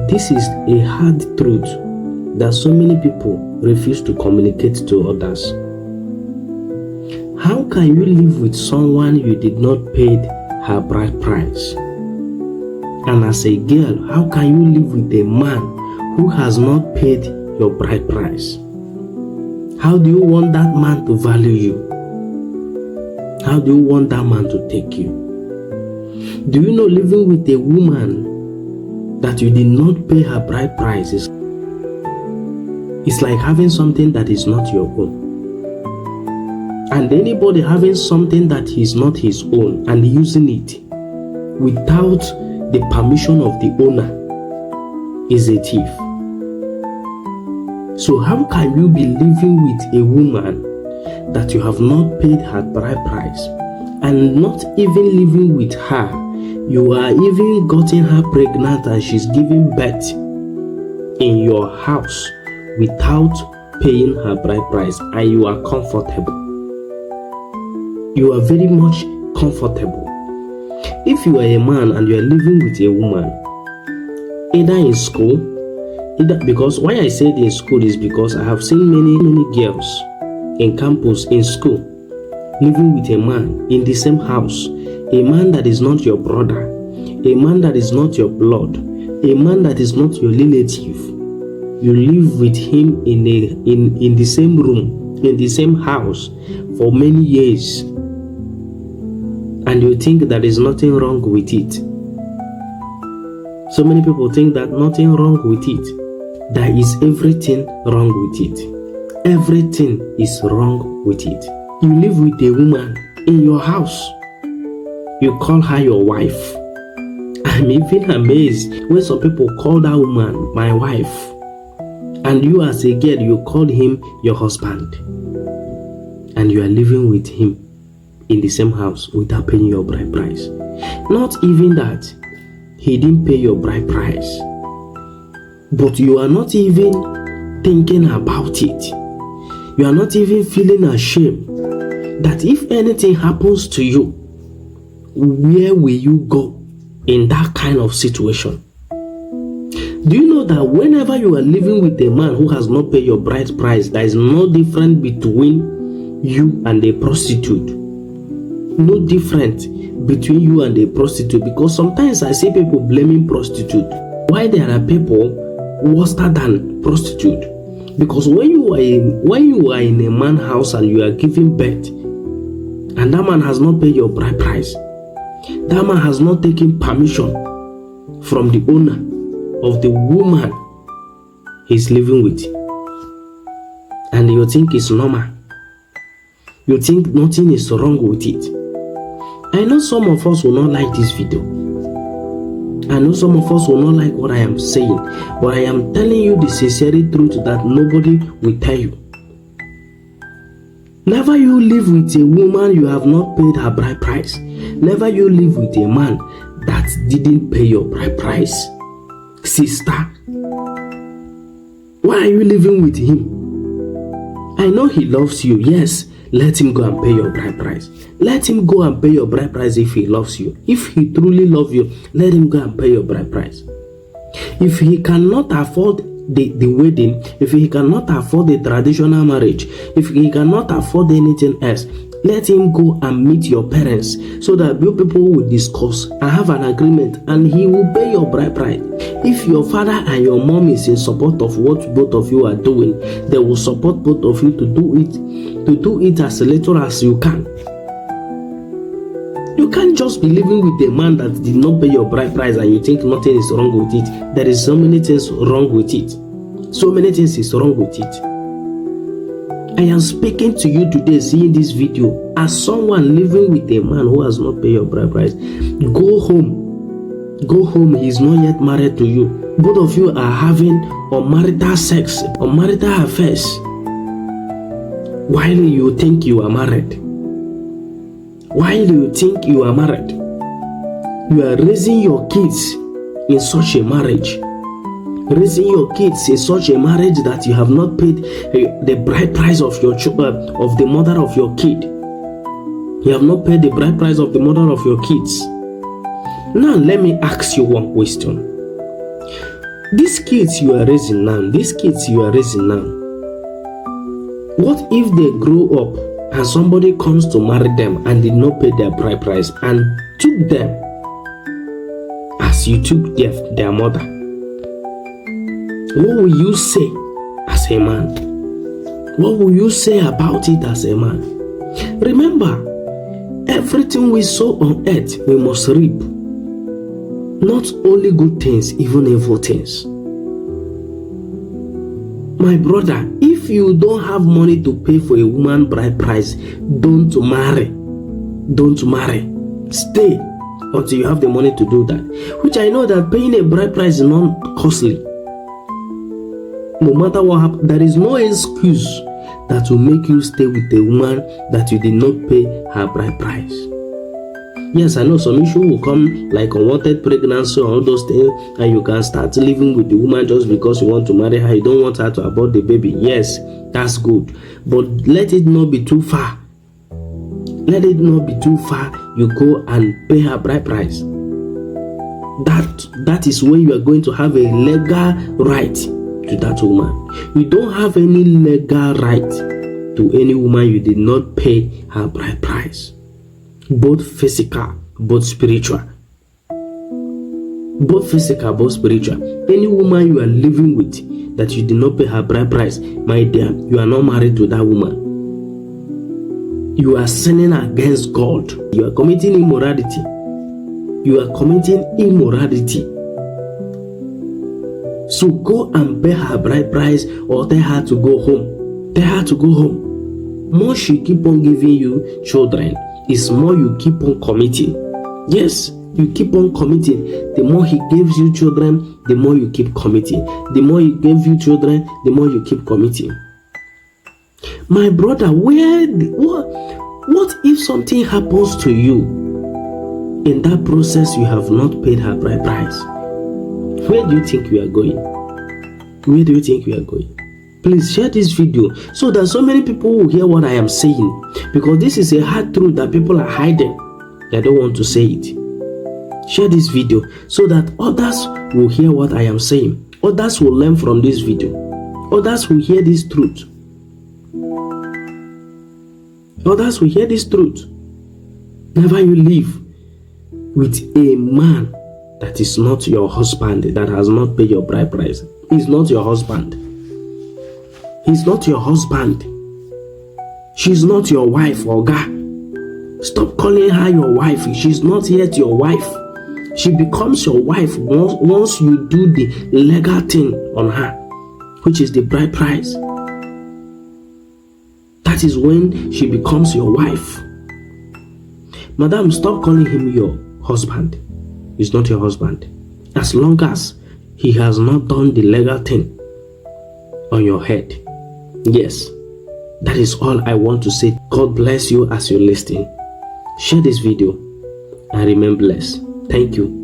This is a hard truth that so many people refuse to communicate to others. How can you live with someone you did not pay her bride price? And as a girl, how can you live with a man who has not paid your bride price? How do you want that man to value you? How do you want that man to take you? Do you know living with a woman that you did not pay her bride price is like having something that is not your own? And anybody having something that is not his own and using it without the permission of the owner is a thief. So how can you be living with a woman that you have not paid her bride price, and not even living with her, you are even gotten her pregnant and she's giving birth in your house without paying her bride price, and you are comfortable? You are very much comfortable. If you are a man and you are living with a woman, either in school, because why I said in school is because I have seen many girls in campus, in school, living with a man in the same house, a man that is not your brother, a man that is not your blood, a man that is not your relative. You live with him in the same room, in the same house for many years, and you think there is nothing wrong with it. So many people think that nothing wrong with it. There is everything wrong with it. Everything is wrong with it. You live with a woman in your house. You call her your wife. I'm even amazed when some people call that woman my wife, and you as a girl, you call him your husband, and you are living with him in the same house without paying your bride price. Not even that, he didn't pay your bride price, but you are not even thinking about it. You are not even feeling ashamed that if anything happens to you, where will you go in that kind of situation? Do you know that whenever you are living with a man who has not paid your bride price, there is no difference between you and a prostitute? No difference between you and a prostitute, because sometimes I see people blaming prostitute. Why there are people worse than prostitute? Because when you are in a man's house and you are giving birth, and that man has not paid your bride price, that man has not taken permission from the owner of the woman he's living with, and you think it's normal, you think nothing is wrong with it. I know some of us will not like this video. I know some of us will not like what I am saying, but I am telling you the sincere truth that nobody will tell you. Never you live with a woman you have not paid her bride price. Never you live with a man that didn't pay your bride price. Sister, why are you living with him? I know he loves you. Yes, let him go and pay your bride price. Let him go and pay your bride price if he loves you. If he truly loves you, let him go and pay your bride price. If he cannot afford the wedding, if he cannot afford the traditional marriage, if he cannot afford anything else, let him go and meet your parents so that you people will discuss and have an agreement, and he will pay your bride price. If your father and your mom is in support of what both of you are doing, they will support both of you to do it as little as you can. You can't just be living with a man that did not pay your bride price and you think nothing is wrong with it. There is so many things wrong with it. So many things is wrong with it. I am speaking to you today, seeing this video, as someone living with a man who has not paid your bride price. Go home. Go home. He is not yet married to you. Both of you are having unmarital sex, unmarital affairs, while you think you are married. While you think you are married, you are raising your kids in such a marriage. Raising your kids in such a marriage that you have not paid the bride price of your of the mother of your kid. You have not paid the bride price of the mother of your kids. Now let me ask you one question. These kids you are raising now, what if they grow up and somebody comes to marry them and did not pay their bride price and took them as you took their mother? What will you say as a man? What will you say about it as a man? Remember, everything we sow on earth, we must reap. Not only good things, even evil things. My brother, if you don't have money to pay for a woman bride price, don't marry. Don't marry. Stay until you have the money to do that. Which I know that paying a bride price is not costly. No matter what happens, there is no excuse that will make you stay with a woman that you did not pay her bride price. Yes, I know some issue will come like unwanted pregnancy or all those things, and you can start living with the woman just because you want to marry her. You don't want her to abort the baby. Yes, that's good. But let it not be too far. Let it not be too far. You go and pay her bride price. That is when you are going to have a legal right to that woman. You don't have any legal right to any woman you did not pay her bride price. Both physical, both spiritual. Both physical, both spiritual. Any woman you are living with that you did not pay her bride price, my dear, you are not married to that woman. You are sinning against God. You are committing immorality. You are committing immorality. So go and pay her bride price or tell her to go home. Tell her to go home. More she keep on giving you children, is more you keep on committing. Yes, you keep on committing. The more he gives you children, the more you keep committing. The more he gives you children, the more you keep committing. My brother, what if something happens to you? In that process, you have not paid her bride price. Where do you think you are going? Where do you think you are going? Please share this video so that so many people will hear what I am saying. Because this is a hard truth that people are hiding. They don't want to say it. Share this video so that others will hear what I am saying. Others will learn from this video. Others will hear this truth. Others will hear this truth. Never you live with a man that is not your husband, that has not paid your bride price. He's not your husband. He's not your husband. She's not your wife, Oga. Stop calling her your wife. She's not yet your wife. She becomes your wife once you do the legal thing on her, which is the bride price. That is when she becomes your wife. Madam, stop calling him your husband. He's not your husband. As long as he has not done the legal thing on your head. Yes, that is all I want to say. God bless you as you're listening. Share this video and remain blessed. Thank you.